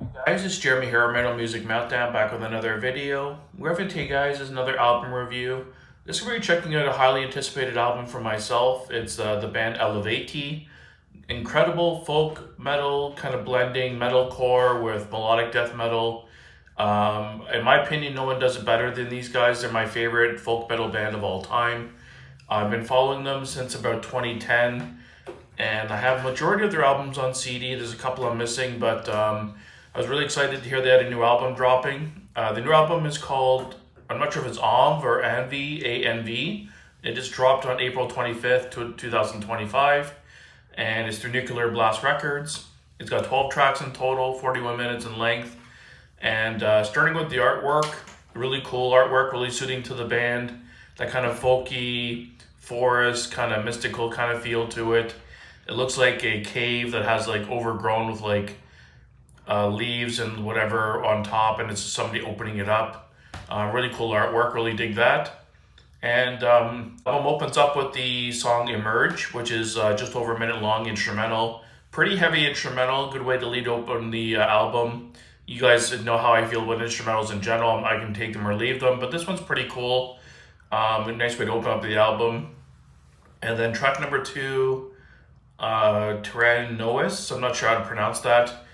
Guys, it's Jeremy here, Metal Music Meltdown, back with another video. Eluveitie, guys, is another album review. This week we're checking out a highly anticipated album for myself. It's the band Eluveitie. Incredible folk metal, kind of blending metalcore with melodic death metal. In my opinion, no one does it better than these guys. They're my favorite folk metal band of all time. I've been following them since about 2010, and I have a majority of their albums on CD. There's a couple I'm missing, but I was really excited to hear they had a new album dropping. The new album is called, I'm not sure if it's Anv or Anv, A-N-V. It just dropped on April 25th, 2025, and it's through Nuclear Blast Records. It's got 12 tracks in total, 41 minutes in length, and starting with the artwork, really cool artwork, really suiting to the band. That kind of folky, forest, kind of mystical kind of feel to it. It looks like a cave that has like overgrown with like leaves and whatever on top, and it's somebody opening it up. Really cool artwork, really dig that. And the album opens up with the song Emerge, which is just over a minute long instrumental. Pretty heavy instrumental, good way to lead open the album. You guys know how I feel about instrumentals in general. I can take them or leave them, but this one's pretty cool. A nice way to open up the album. And then track number two, Tyrannois, I'm not sure how to pronounce that.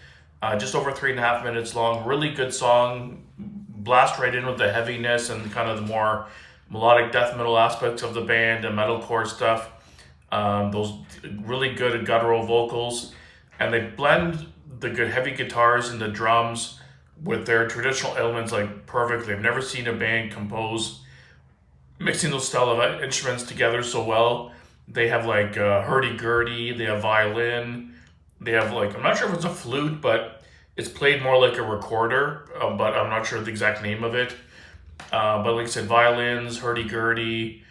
Just over 3.5 minutes long. Really good song. Blast right in with the heaviness and kind of the more melodic death metal aspects of the band and metalcore stuff. Those really good guttural vocals, and they blend the good heavy guitars and the drums with their traditional elements like perfectly. I've never seen a band compose mixing those style of instruments together so well. They have like hurdy-gurdy, they have violin, they have like, I'm not sure if it's a flute, but it's played more like a recorder, but I'm not sure the exact name of it. But like I said, violins, hurdy-gurdy,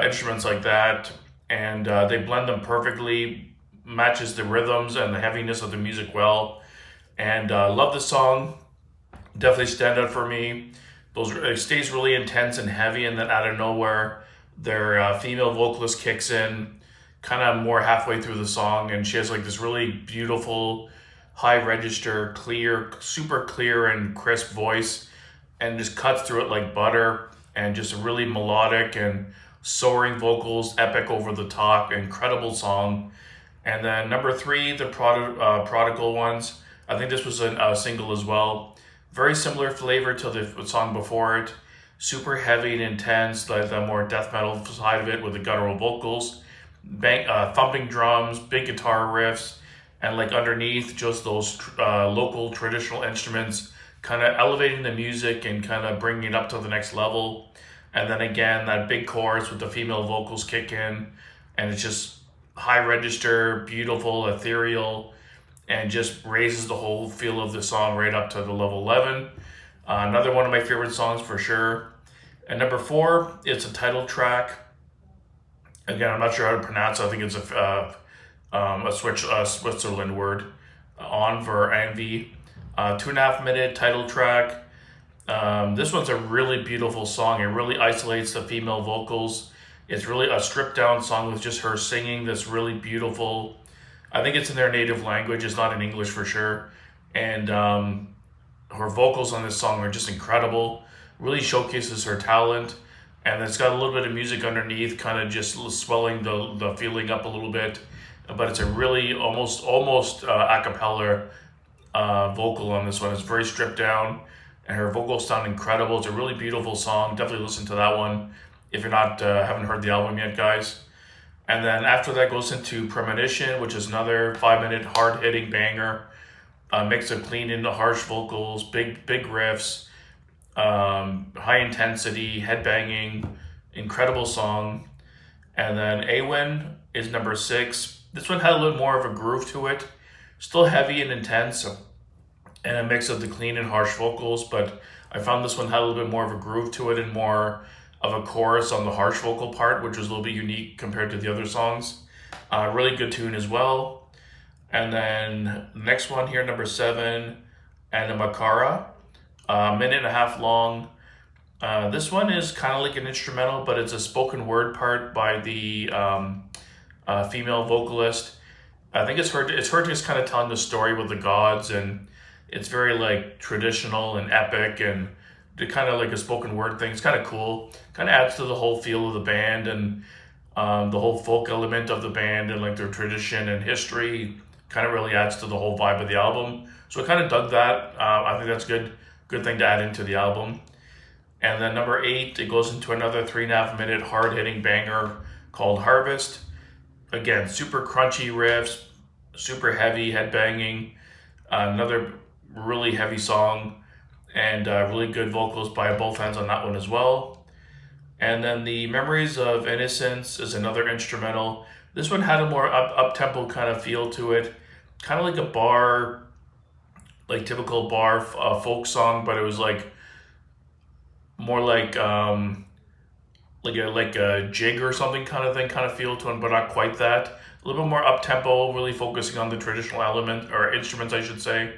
instruments like that, and they blend them perfectly, matches the rhythms and the heaviness of the music well. And love the song, definitely stand out for me. It stays really intense and heavy, and then out of nowhere, their female vocalist kicks in, kind of more halfway through the song, and she has like this really beautiful, high register, clear, super clear and crisp voice, and just cuts through it like butter, and just really melodic and soaring vocals, epic over the top, incredible song. And then number three, the Prodigal Ones. I think this was a single as well. Very similar flavor to the song before it. Super heavy and intense, like the more death metal side of it with the guttural vocals. Thumping drums, big guitar riffs, and like underneath just those local traditional instruments, kind of elevating the music and kind of bringing it up to the next level. And then again, that big chorus with the female vocals kick in, and it's just high register, beautiful, ethereal, and just raises the whole feel of the song right up to the level 11. Another one of my favorite songs for sure. And number four, it's a title track. Again, I'm not sure how to pronounce it. I think it's a Switzerland word, on for Envy. 2.5 minute title track. This one's a really beautiful song. It really isolates the female vocals. It's really a stripped down song with just her singing that's really beautiful. I think it's in their native language. It's not in English for sure. And her vocals on this song are just incredible. Really showcases her talent. And it's got a little bit of music underneath, kind of just swelling the feeling up a little bit. But it's a really almost a cappella vocal on this one. It's very stripped down, and her vocals sound incredible. It's a really beautiful song. Definitely listen to that one if you're not haven't heard the album yet, guys. And then after that goes into Premonition, which is another 5 minute hard hitting banger. A mix of clean and harsh vocals, big riffs, high intensity, headbanging, incredible song. And then Awin is number six. This one had a little more of a groove to it, still heavy and intense, and a mix of the clean and harsh vocals, but I found this one had a little bit more of a groove to it and more of a chorus on the harsh vocal part, which was a little bit unique compared to the other songs. Really good tune as well. And then the next one here, number seven, Animakara, a minute and a half long. This one is kind of like an instrumental, but it's a spoken word part by the female vocalist. I think it's her just kind of telling the story with the gods and It's very like traditional and epic, and kind of like a spoken word thing. It's kind of cool. Kind of adds to the whole feel of the band, and the whole folk element of the band, and like their tradition and history kind of really adds to the whole vibe of the album. So I kind of dug that. I think that's good thing to add into the album. And then number 8, it goes into another 3.5 minute hard hitting banger called Harvest. Again, super crunchy riffs, super heavy head banging. Another really heavy song, and really good vocals by both hands on that one as well. And then the Memories of Innocence is another instrumental. This one had a more up tempo kind of feel to it, kind of like a bar, like typical bar folk song, but it was like more like a jig or something kind of thing, kind of feel to it, but not quite that. A little bit more up tempo, really focusing on the traditional element or instruments, I should say,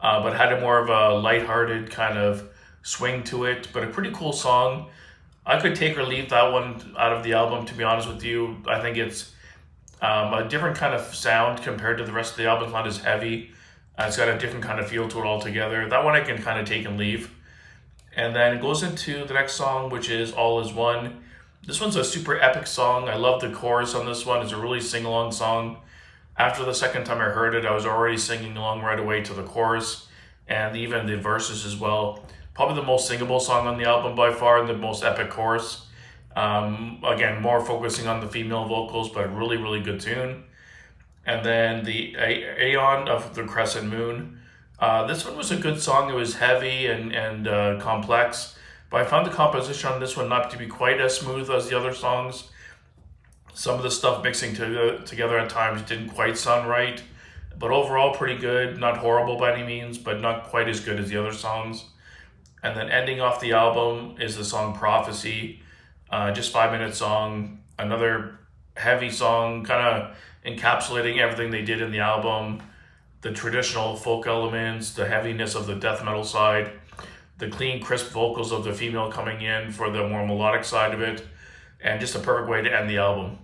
but had a more of a lighthearted kind of swing to it. But a pretty cool song. I could take or leave that one out of the album, to be honest with you. I think it's a different kind of sound compared to the rest of the album. It's not as heavy. It's got a different kind of feel to it altogether. That one I can kind of take and leave. And then it goes into the next song, which is All Is One. This one's a super epic song. I love the chorus on this one. It's a really sing-along song. After the second time I heard it, I was already singing along right away to the chorus and even the verses as well. Probably the most singable song on the album by far, and the most epic chorus. Again, more focusing on the female vocals, but really, really good tune. And then the Aeon of the Crescent Moon. This one was a good song. It was heavy and complex, but I found the composition on this one not to be quite as smooth as the other songs. Some of the stuff mixing together at times didn't quite sound right, but overall pretty good. Not horrible by any means, but not quite as good as the other songs. And then ending off the album is the song Prophecy, just 5 minute song. Another heavy song, kind of encapsulating everything they did in the album. The traditional folk elements, the heaviness of the death metal side, the clean, crisp vocals of the female coming in for the more melodic side of it, and just a perfect way to end the album.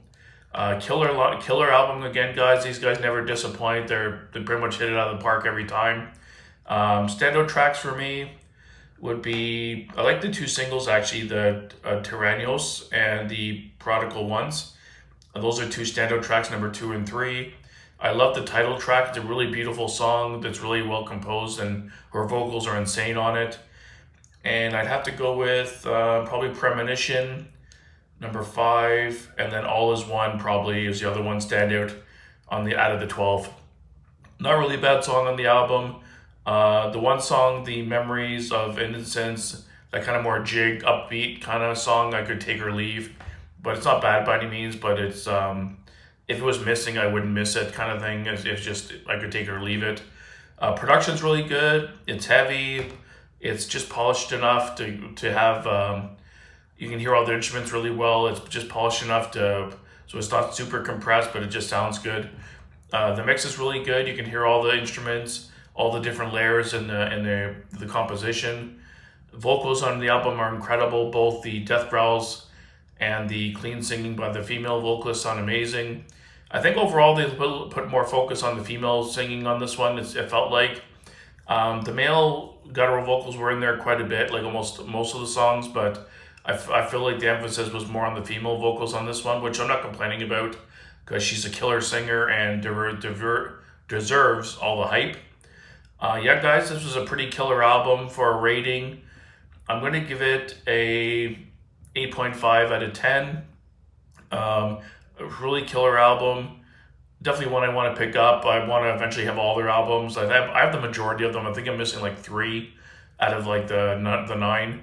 Killer album again, guys. These guys never disappoint. They pretty much hit it out of the park every time. Standout tracks for me would be, I like the 2 singles actually, the Tyrannios and the Prodigal Ones. Those are 2 standout tracks, number 2 and 3. I love the title track. It's a really beautiful song that's really well composed, and her vocals are insane on it. And I'd have to go with probably Premonition, number 5, and then All Is One probably is the other one standout out of the 12. Not really a bad song on the album. The one song, the Memories of Innocence, that kind of more jig, upbeat kind of song, I could take or leave. But it's not bad by any means, but it's if it was missing, I wouldn't miss it kind of thing. It's just, I could take or leave it. Production's really good. It's heavy. It's just polished enough to have, you can hear all the instruments really well. It's just polished enough so it's not super compressed, but it just sounds good. The mix is really good. You can hear all the instruments, all the different layers in the composition. Vocals on the album are incredible. Both the death growls and the clean singing by the female vocalists sound amazing. I think overall they put more focus on the female singing on this one. It felt like the male guttural vocals were in there quite a bit, like almost most of the songs, but I feel like the emphasis was more on the female vocals on this one, which I'm not complaining about because she's a killer singer and deserves all the hype. Yeah, guys, this was a pretty killer album for a rating. I'm going to give it a 8.5 out of 10. A really killer album. Definitely one I want to pick up. I want to eventually have all their albums. I have the majority of them. I think I'm missing like 3 out of like the 9.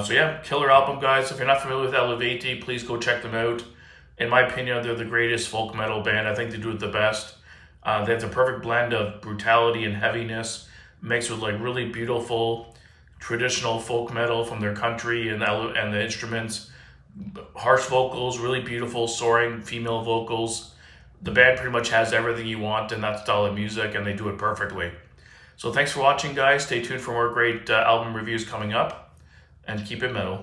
So yeah, killer album, guys. If you're not familiar with Eluveitie, please go check them out. In my opinion, they're the greatest folk metal band. I think they do it the best. They have the perfect blend of brutality and heaviness, mixed with like really beautiful traditional folk metal from their country and the instruments. Harsh vocals, really beautiful soaring female vocals. The band pretty much has everything you want in that style of music, and they do it perfectly. So thanks for watching, guys. Stay tuned for more great album reviews coming up, and keep it metal.